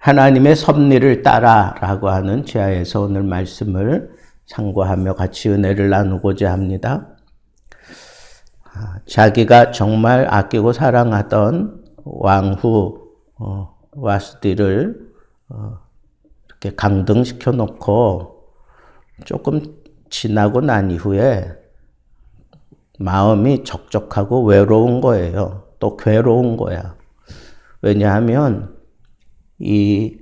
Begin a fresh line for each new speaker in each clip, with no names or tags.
하나님의 섭리를 따라라고 하는 지하에서 오늘 말씀을 상고하며 같이 은혜를 나누고자 합니다. 자기가 정말 아끼고 사랑하던 왕후 와스디를 이렇게 강등시켜 놓고 조금 지나고 난 이후에 마음이 적적하고 외로운 거예요. 또 괴로운 거야. 왜냐하면 이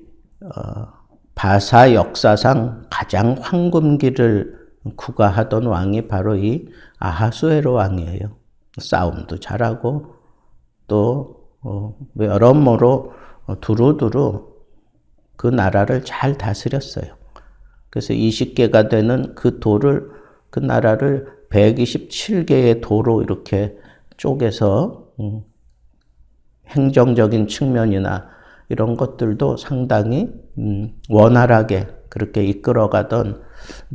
바사 역사상 가장 황금기를 구가하던 왕이 바로 이 아하수에로 왕이에요. 싸움도 잘하고 또 여러모로 두루두루 그 나라를 잘 다스렸어요. 그래서 20개가 되는 그 나라를 127개의 도로 이렇게 쪼개서 행정적인 측면이나 이런 것들도 상당히 원활하게 그렇게 이끌어가던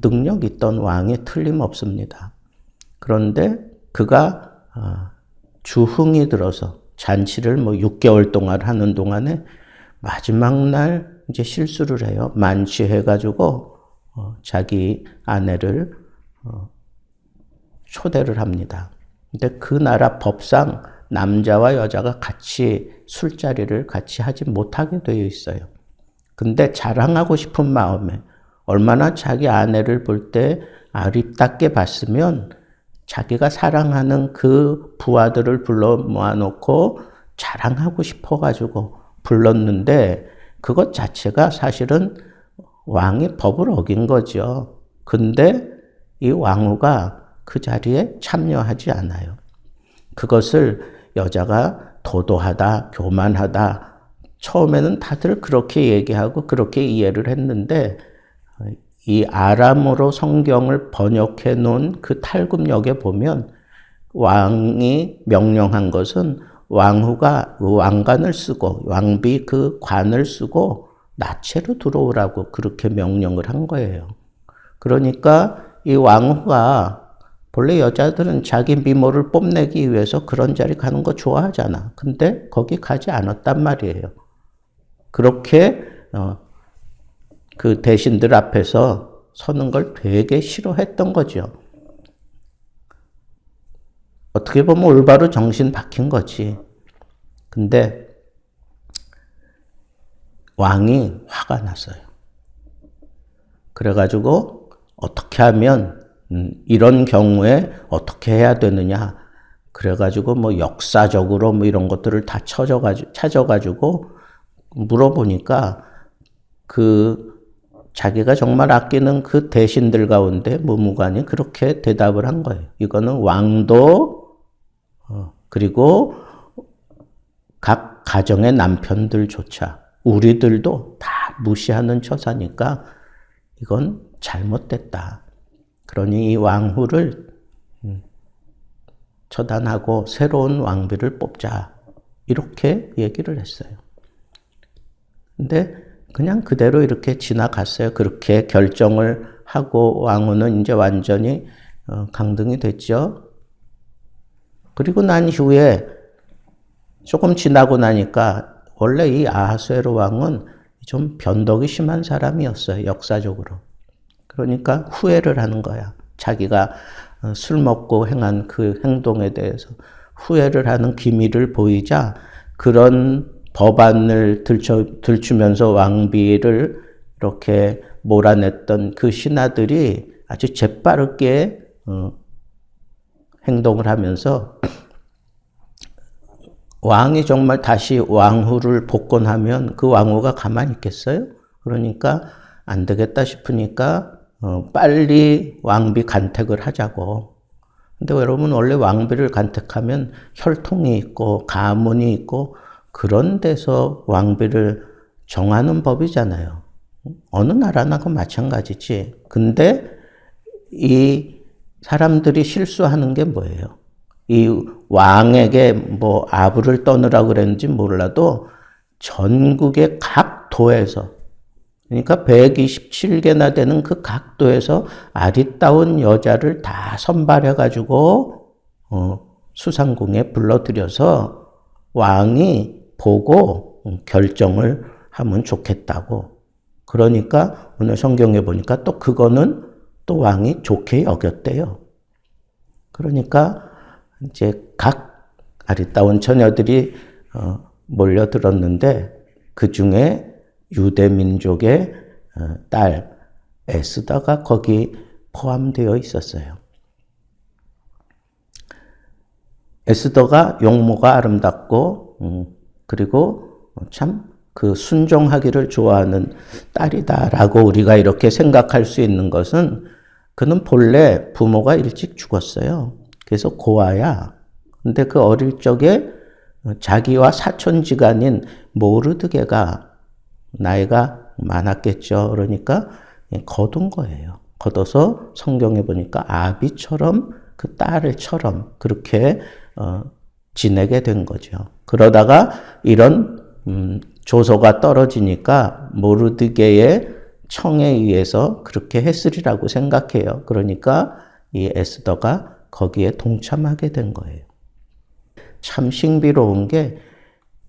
능력 있던 왕이 틀림없습니다. 그런데 그가 주흥이 들어서 잔치를 6개월 동안 하는 동안에 마지막 날 이제 실수를 해요. 만취해가지고 자기 아내를 초대를 합니다. 근데 그 나라 법상 남자와 여자가 같이 술자리를 같이 하지 못하게 되어 있어요. 근데 자랑하고 싶은 마음에 얼마나 자기 아내를 볼 때 아름답게 봤으면 자기가 사랑하는 그 부하들을 불러 모아놓고 자랑하고 싶어가지고 불렀는데 그것 자체가 사실은 왕의 법을 어긴 거죠. 근데 이 왕후가 그 자리에 참여하지 않아요. 그것을 여자가 도도하다, 교만하다, 처음에는 다들 그렇게 얘기하고 그렇게 이해를 했는데 이 아람어로 성경을 번역해 놓은 그 탈굽역에 보면 왕이 명령한 것은 왕후가 왕관을 쓰고 왕비 그 관을 쓰고 나체로 들어오라고 그렇게 명령을 한 거예요. 그러니까 이 왕후가 본래 여자들은 자기 미모를 뽐내기 위해서 그런 자리 가는 거 좋아하잖아. 근데 거기 가지 않았단 말이에요. 그렇게 그 대신들 앞에서 서는 걸 되게 싫어했던 거죠. 어떻게 보면 올바로 정신 박힌 거지. 근데 왕이 화가 났어요. 그래가지고 어떻게 하면 이런 경우에 어떻게 해야 되느냐. 그래가지고 역사적으로 이런 것들을 다 찾아가지고 물어보니까 자기가 정말 아끼는 그 대신들 가운데 무무관이 그렇게 대답을 한 거예요. 이거는 왕도 그리고 각 가정의 남편들조차 우리들도 다 무시하는 처사니까 이건 잘못됐다. 그러니 이 왕후를 처단하고 새로운 왕비를 뽑자. 이렇게 얘기를 했어요. 근데 그냥 그대로 이렇게 지나갔어요. 그렇게 결정을 하고 왕후는 이제 완전히 강등이 됐죠. 그리고 난 후에 조금 지나고 나니까 원래 이 아하수에로 왕은 좀 변덕이 심한 사람이었어요. 역사적으로. 그러니까 후회를 하는 거야. 자기가 술 먹고 행한 그 행동에 대해서 후회를 하는 기미를 보이자 그런 법안을 들추면서 왕비를 이렇게 몰아냈던 그 신하들이 아주 재빠르게 행동을 하면서 왕이 정말 다시 왕후를 복권하면 그 왕후가 가만히 있겠어요? 그러니까 안 되겠다 싶으니까 빨리 왕비 간택을 하자고. 근데 여러분 원래 왕비를 간택하면 혈통이 있고 가문이 있고 그런 데서 왕비를 정하는 법이잖아요. 어느 나라나 그 마찬가지지. 근데 이 사람들이 실수하는 게 뭐예요? 이 왕에게 아부를 떠느라고 그랬는지 몰라도 전국의 각 도에서 그러니까 127개나 되는 그 각도에서 아리따운 여자를 다 선발해가지고 수상궁에 불러들여서 왕이 보고 결정을 하면 좋겠다고. 그러니까 오늘 성경에 보니까 또 그거는 또 왕이 좋게 여겼대요. 그러니까 이제 각 아리따운 처녀들이 몰려들었는데 그 중에 유대 민족의 딸 에스더가 거기 포함되어 있었어요. 에스더가 용모가 아름답고 그리고 참 그 순종하기를 좋아하는 딸이다라고 우리가 이렇게 생각할 수 있는 것은 그는 본래 부모가 일찍 죽었어요. 그래서 고아야. 근데 그 어릴 적에 자기와 사촌지간인 모르드게가 나이가 많았겠죠. 그러니까 거둔 거예요. 걷어서 성경에 보니까 아비처럼 그 딸을처럼 그렇게 지내게 된 거죠. 그러다가 이런 조소가 떨어지니까 모르드게의 청에 의해서 그렇게 했으리라고 생각해요. 그러니까 이 에스더가 거기에 동참하게 된 거예요. 참 신비로운 게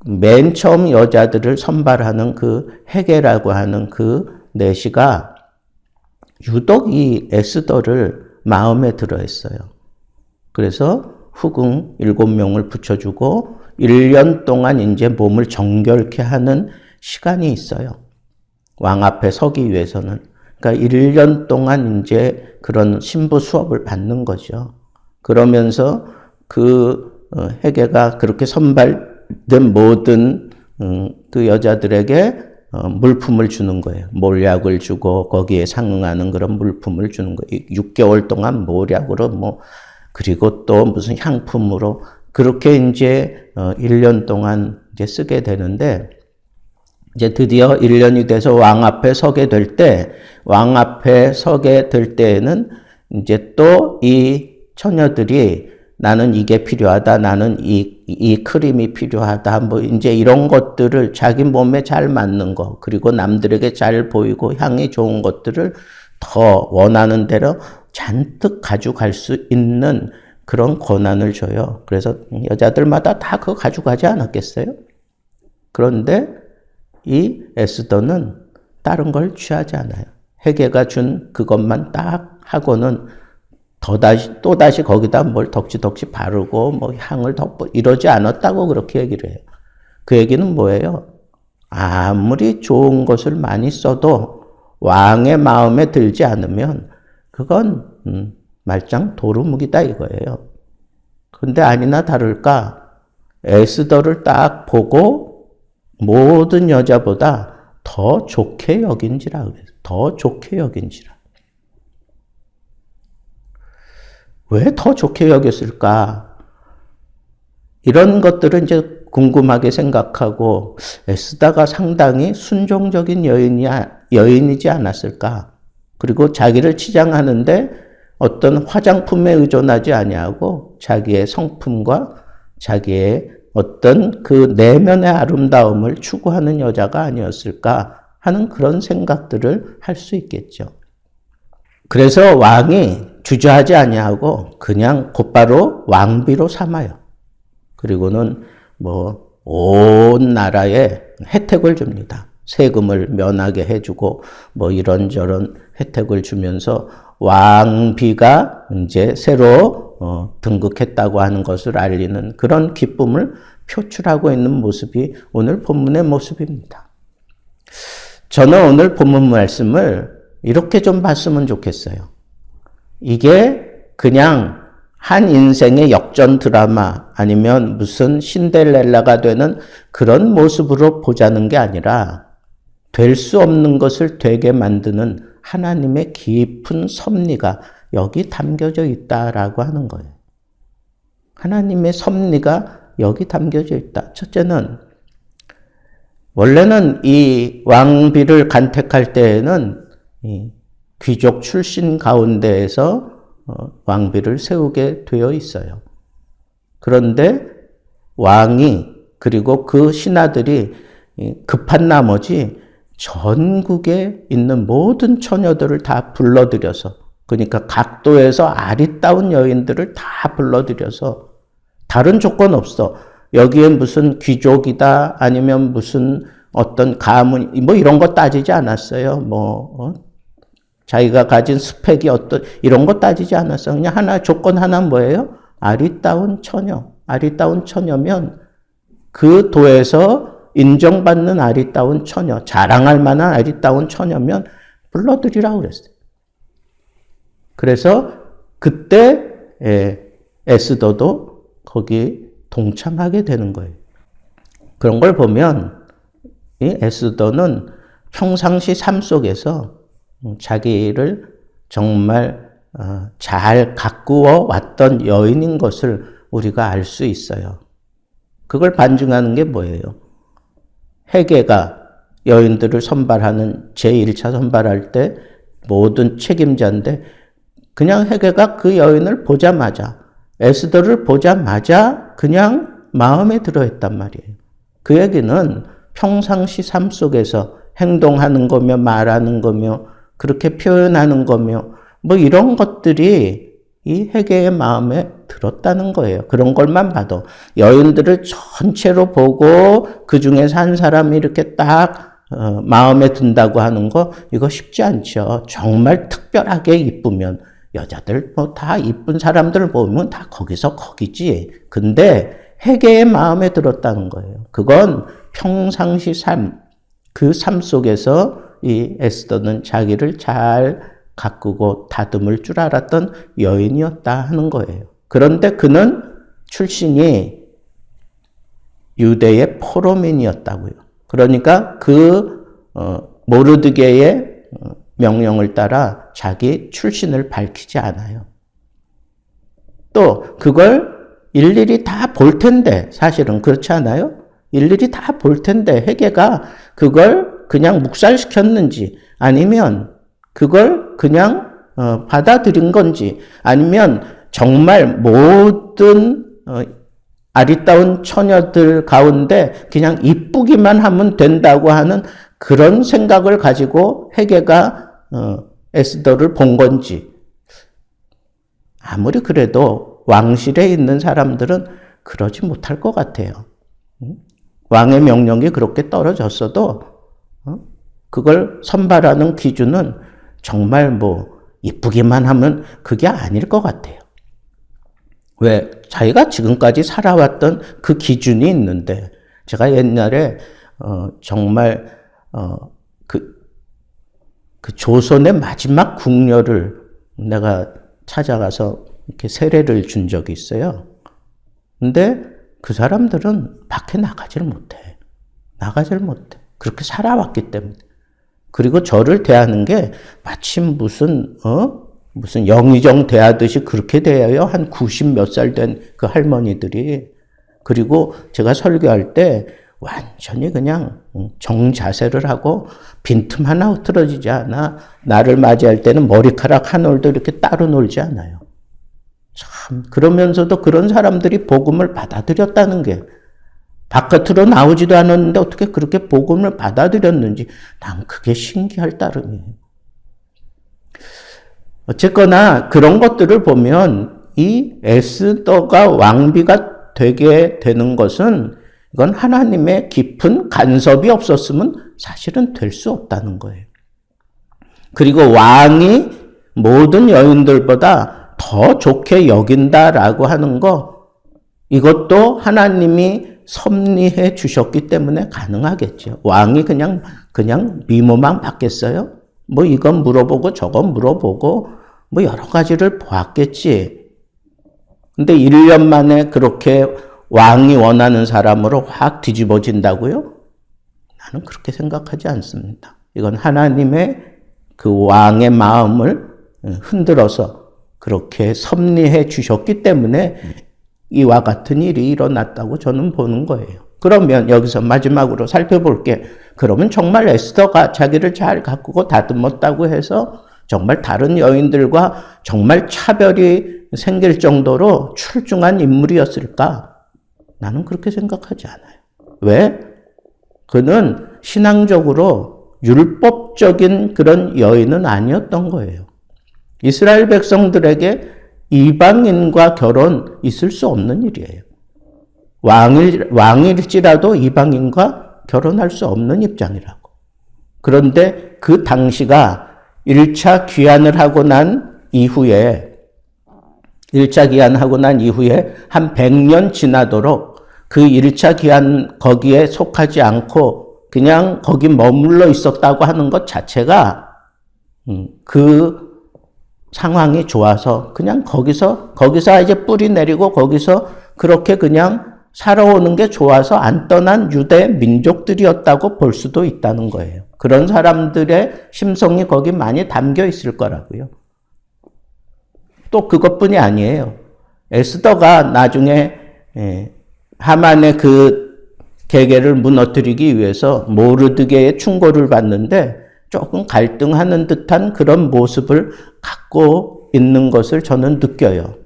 맨 처음 여자들을 선발하는 그 헤게라고 하는 그 내시가 유독 이 에스더를 마음에 들어 했어요. 그래서 후궁 7명을 붙여주고 1년 동안 이제 몸을 정결케 하는 시간이 있어요. 왕 앞에 서기 위해서는. 그러니까 1년 동안 이제 그런 신부 수업을 받는 거죠. 그러면서 그 헤게가 그렇게 선발된 모든 그 여자들에게 물품을 주는 거예요. 몰약을 주고 거기에 상응하는 그런 물품을 주는 거예요. 6개월 동안 몰약으로 그리고 또 무슨 향품으로 그렇게 이제 1년 동안 이제 쓰게 되는데 이제 드디어 1년이 돼서 왕 앞에 서게 될 때에는 이제 또 이 처녀들이 나는 이게 필요하다, 나는 이 크림이 필요하다, 뭐 이제 이런 것들을 자기 몸에 잘 맞는 거, 그리고 남들에게 잘 보이고 향이 좋은 것들을 더 원하는 대로 잔뜩 가져갈 수 있는 그런 권한을 줘요. 그래서 여자들마다 다 그거 가져가지 않았겠어요? 그런데 이 에스더는 다른 걸 취하지 않아요. 헤게가 준 그것만 딱 하고는 또다시 거기다 뭘 덕지덕지 바르고 뭐 향을 덮고 이러지 않았다고 그렇게 얘기를 해요. 그 얘기는 뭐예요? 아무리 좋은 것을 많이 써도 왕의 마음에 들지 않으면 그건 말짱 도루묵이다 이거예요. 근데 아니나 다를까 에스더를 딱 보고 모든 여자보다 더 좋게 여긴지라 그래요. 더 좋게 여긴지라. 왜 더 좋게 여겼을까? 이런 것들은 이제 궁금하게 생각하고 에스더가 상당히 순종적인 여인이지 않았을까? 그리고 자기를 치장하는데 어떤 화장품에 의존하지 아니하고 자기의 성품과 자기의 어떤 그 내면의 아름다움을 추구하는 여자가 아니었을까 하는 그런 생각들을 할 수 있겠죠. 그래서 왕이 주저하지 아니하고 그냥 곧바로 왕비로 삼아요. 그리고는 온 나라에 혜택을 줍니다. 세금을 면하게 해주고 이런저런 혜택을 주면서 왕비가 이제 새로 등극했다고 하는 것을 알리는 그런 기쁨을 표출하고 있는 모습이 오늘 본문의 모습입니다. 저는 오늘 본문 말씀을 이렇게 좀 봤으면 좋겠어요. 이게 그냥 한 인생의 역전 드라마 아니면 무슨 신데렐라가 되는 그런 모습으로 보자는 게 아니라 될 수 없는 것을 되게 만드는 하나님의 깊은 섭리가 여기 담겨져 있다라고 하는 거예요. 하나님의 섭리가 여기 담겨져 있다. 첫째는 원래는 이 왕비를 간택할 때에는 이 귀족 출신 가운데에서 왕비를 세우게 되어 있어요. 그런데 왕이 그리고 그 신하들이 급한 나머지 전국에 있는 모든 처녀들을 다 불러들여서 그러니까 각도에서 아리따운 여인들을 다 불러들여서 다른 조건 없어. 여기에 무슨 귀족이다 아니면 무슨 어떤 가문, 뭐 이런 거 따지지 않았어요. 자기가 가진 스펙이 어떤, 이런 거 따지지 않았어요. 그냥 하나, 조건 하나 뭐예요? 아리따운 처녀. 아리따운 처녀면 그 도에서 인정받는 아리따운 처녀, 자랑할 만한 아리따운 처녀면 불러들이라고 그랬어요. 그래서 그때 에스더도 거기 동참하게 되는 거예요. 그런 걸 보면 이 에스더는 평상시 삶 속에서 자기를 정말 잘 가꾸어 왔던 여인인 것을 우리가 알 수 있어요. 그걸 반증하는 게 뭐예요? 헤게가 여인들을 선발하는 제1차 선발할 때 모든 책임자인데 그냥 헤게가 그 여인을 보자마자 에스더를 보자마자 그냥 마음에 들어했단 말이에요. 그 얘기는 평상시 삶 속에서 행동하는 거며 말하는 거며 그렇게 표현하는 거며 뭐 이런 것들이 이 헤게의 마음에 들었다는 거예요. 그런 것만 봐도 여인들을 전체로 보고 그 중에서 한 사람이 이렇게 딱 마음에 든다고 하는 거 이거 쉽지 않죠. 정말 특별하게 이쁘면 여자들 뭐 다 이쁜 사람들 보면 다 거기서 거기지. 근데 헤게의 마음에 들었다는 거예요. 그건 평상시 삶, 그 삶 속에서 이 에스더는 자기를 잘 가꾸고 다듬을 줄 알았던 여인이었다 하는 거예요. 그런데 그는 출신이 유대의 포로민이었다고요. 그러니까 모르드게의 명령을 따라 자기 출신을 밝히지 않아요. 또 그걸 일일이 다 볼 텐데 사실은 그렇지 않아요? 일일이 다 볼 텐데 헤게가 그걸 그냥 묵살시켰는지 아니면 그걸 그냥 받아들인 건지 아니면 정말 모든 아리따운 처녀들 가운데 그냥 이쁘기만 하면 된다고 하는 그런 생각을 가지고 헤게가 에스더를 본 건지 아무리 그래도 왕실에 있는 사람들은 그러지 못할 것 같아요. 왕의 명령이 그렇게 떨어졌어도 그걸 선발하는 기준은 정말 뭐 이쁘기만 하면 그게 아닐 것 같아요. 왜? 자기가 지금까지 살아왔던 그 기준이 있는데 제가 옛날에 정말 그 조선의 마지막 궁녀를 내가 찾아가서 이렇게 세례를 준 적이 있어요. 근데 그 사람들은 밖에 나가질 못해. 그렇게 살아왔기 때문에. 그리고 저를 대하는 게 마침 무슨 영의정 대하듯이 그렇게 대해요. 한 90 몇 살 된 그 할머니들이. 그리고 제가 설교할 때 완전히 그냥 정자세를 하고 빈틈 하나 흐트러지지 않아. 나를 맞이할 때는 머리카락 한 올도 이렇게 따로 놀지 않아요. 참 그러면서도 그런 사람들이 복음을 받아들였다는 게 바깥으로 나오지도 않았는데 어떻게 그렇게 복음을 받아들였는지 난 그게 신기할 따름이에요. 어쨌거나 그런 것들을 보면 이 에스더가 왕비가 되게 되는 것은 이건 하나님의 깊은 간섭이 없었으면 사실은 될 수 없다는 거예요. 그리고 왕이 모든 여인들보다 더 좋게 여긴다라고 하는 거 이것도 하나님이 섭리해 주셨기 때문에 가능하겠죠. 왕이 그냥 미모만 봤겠어요? 뭐 이건 물어보고 저건 물어보고 뭐 여러 가지를 보았겠지. 근데 1년 만에 그렇게 왕이 원하는 사람으로 확 뒤집어진다고요? 나는 그렇게 생각하지 않습니다. 이건 하나님의 그 왕의 마음을 흔들어서 그렇게 섭리해 주셨기 때문에 이와 같은 일이 일어났다고 저는 보는 거예요. 그러면 여기서 마지막으로 살펴볼게. 그러면 정말 에스더가 자기를 잘 가꾸고 다듬었다고 해서 정말 다른 여인들과 정말 차별이 생길 정도로 출중한 인물이었을까? 나는 그렇게 생각하지 않아요. 왜? 그는 신앙적으로 율법적인 그런 여인은 아니었던 거예요. 이스라엘 백성들에게 이방인과 결혼 있을 수 없는 일이에요. 왕일지라도 이방인과 결혼할 수 없는 입장이라고. 그런데 그 당시가 1차 귀환을 하고 난 이후에 1차 귀환하고 난 이후에 한 100년 지나도록 그 1차 귀환 거기에 속하지 않고 그냥 거기 머물러 있었다고 하는 것 자체가 그 상황이 좋아서 그냥 거기서 이제 뿌리 내리고 거기서 그렇게 그냥 살아오는 게 좋아서 안 떠난 유대 민족들이었다고 볼 수도 있다는 거예요. 그런 사람들의 심성이 거기 많이 담겨 있을 거라고요. 또 그것뿐이 아니에요. 에스더가 나중에 하만의 그 계계를 무너뜨리기 위해서 모르드게의 충고를 받는데 조금 갈등하는 듯한 그런 모습을 갖고 있는 것을 저는 느껴요.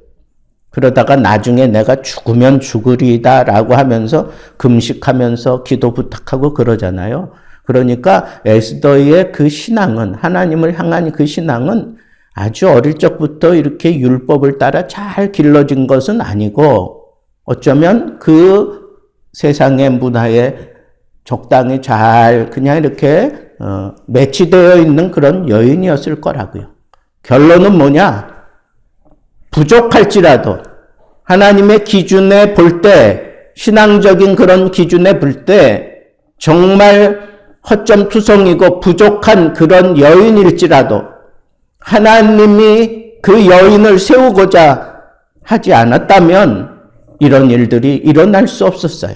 그러다가 나중에 내가 죽으면 죽으리다 라고 하면서 금식하면서 기도 부탁하고 그러잖아요. 그러니까 에스더의 그 신앙은, 하나님을 향한 그 신앙은 아주 어릴 적부터 이렇게 율법을 따라 잘 길러진 것은 아니고 어쩌면 그 세상의 문화에 적당히 잘 그냥 이렇게 매치되어 있는 그런 여인이었을 거라고요. 결론은 뭐냐? 부족할지라도 하나님의 기준에 볼 때, 신앙적인 그런 기준에 볼 때 정말 허점투성이고 부족한 그런 여인일지라도 하나님이 그 여인을 세우고자 하지 않았다면 이런 일들이 일어날 수 없었어요.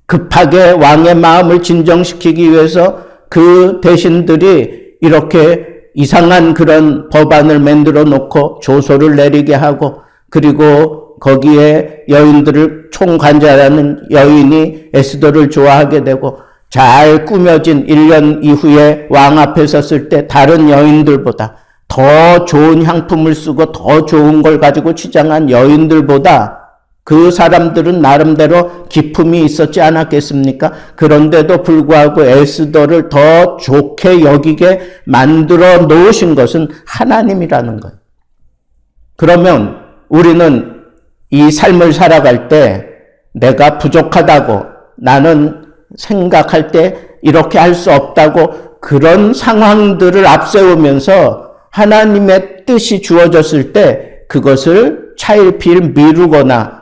급하게 왕의 마음을 진정시키기 위해서 그 대신들이 이렇게 이상한 그런 법안을 만들어 놓고 조소를 내리게 하고 그리고 거기에 여인들을 총관자라는 여인이 에스더를 좋아하게 되고 잘 꾸며진 1년 이후에 왕 앞에 섰을 때 다른 여인들보다 더 좋은 향품을 쓰고 더 좋은 걸 가지고 치장한 여인들보다 그 사람들은 나름대로 기품이 있었지 않았겠습니까? 그런데도 불구하고 에스더를 더 좋게 여기게 만들어 놓으신 것은 하나님이라는 거예요. 그러면 우리는 이 삶을 살아갈 때 내가 부족하다고 나는 생각할 때 이렇게 할 수 없다고 그런 상황들을 앞세우면서 하나님의 뜻이 주어졌을 때 그것을 차일피일 미루거나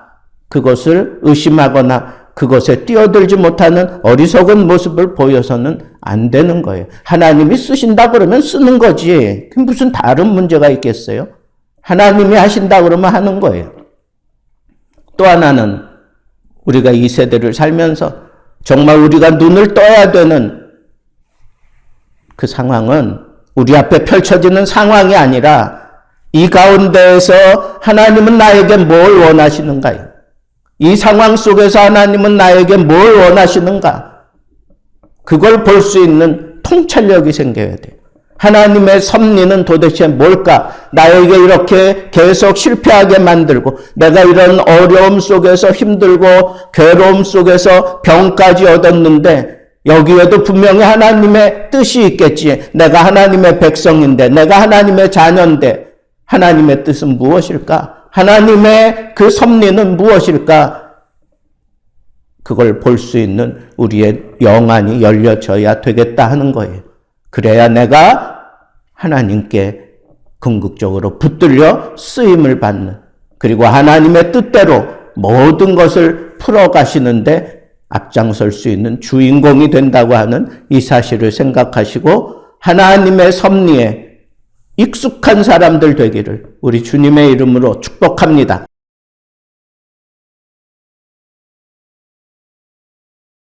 그것을 의심하거나 그것에 뛰어들지 못하는 어리석은 모습을 보여서는 안 되는 거예요. 하나님이 쓰신다 그러면 쓰는 거지. 무슨 다른 문제가 있겠어요? 하나님이 하신다 그러면 하는 거예요. 또 하나는 우리가 이 세대를 살면서 정말 우리가 눈을 떠야 되는 그 상황은 우리 앞에 펼쳐지는 상황이 아니라 이 가운데에서 하나님은 나에게 뭘 원하시는가요? 이 상황 속에서 하나님은 나에게 뭘 원하시는가? 그걸 볼 수 있는 통찰력이 생겨야 돼요. 하나님의 섭리는 도대체 뭘까? 나에게 이렇게 계속 실패하게 만들고 내가 이런 어려움 속에서 힘들고 괴로움 속에서 병까지 얻었는데 여기에도 분명히 하나님의 뜻이 있겠지. 내가 하나님의 백성인데 내가 하나님의 자녀인데 하나님의 뜻은 무엇일까? 하나님의 그 섭리는 무엇일까? 그걸 볼 수 있는 우리의 영안이 열려져야 되겠다 하는 거예요. 그래야 내가 하나님께 궁극적으로 붙들려 쓰임을 받는 그리고 하나님의 뜻대로 모든 것을 풀어가시는데 앞장설 수 있는 주인공이 된다고 하는 이 사실을 생각하시고 하나님의 섭리에 익숙한 사람들 되기를 우리 주님의 이름으로 축복합니다.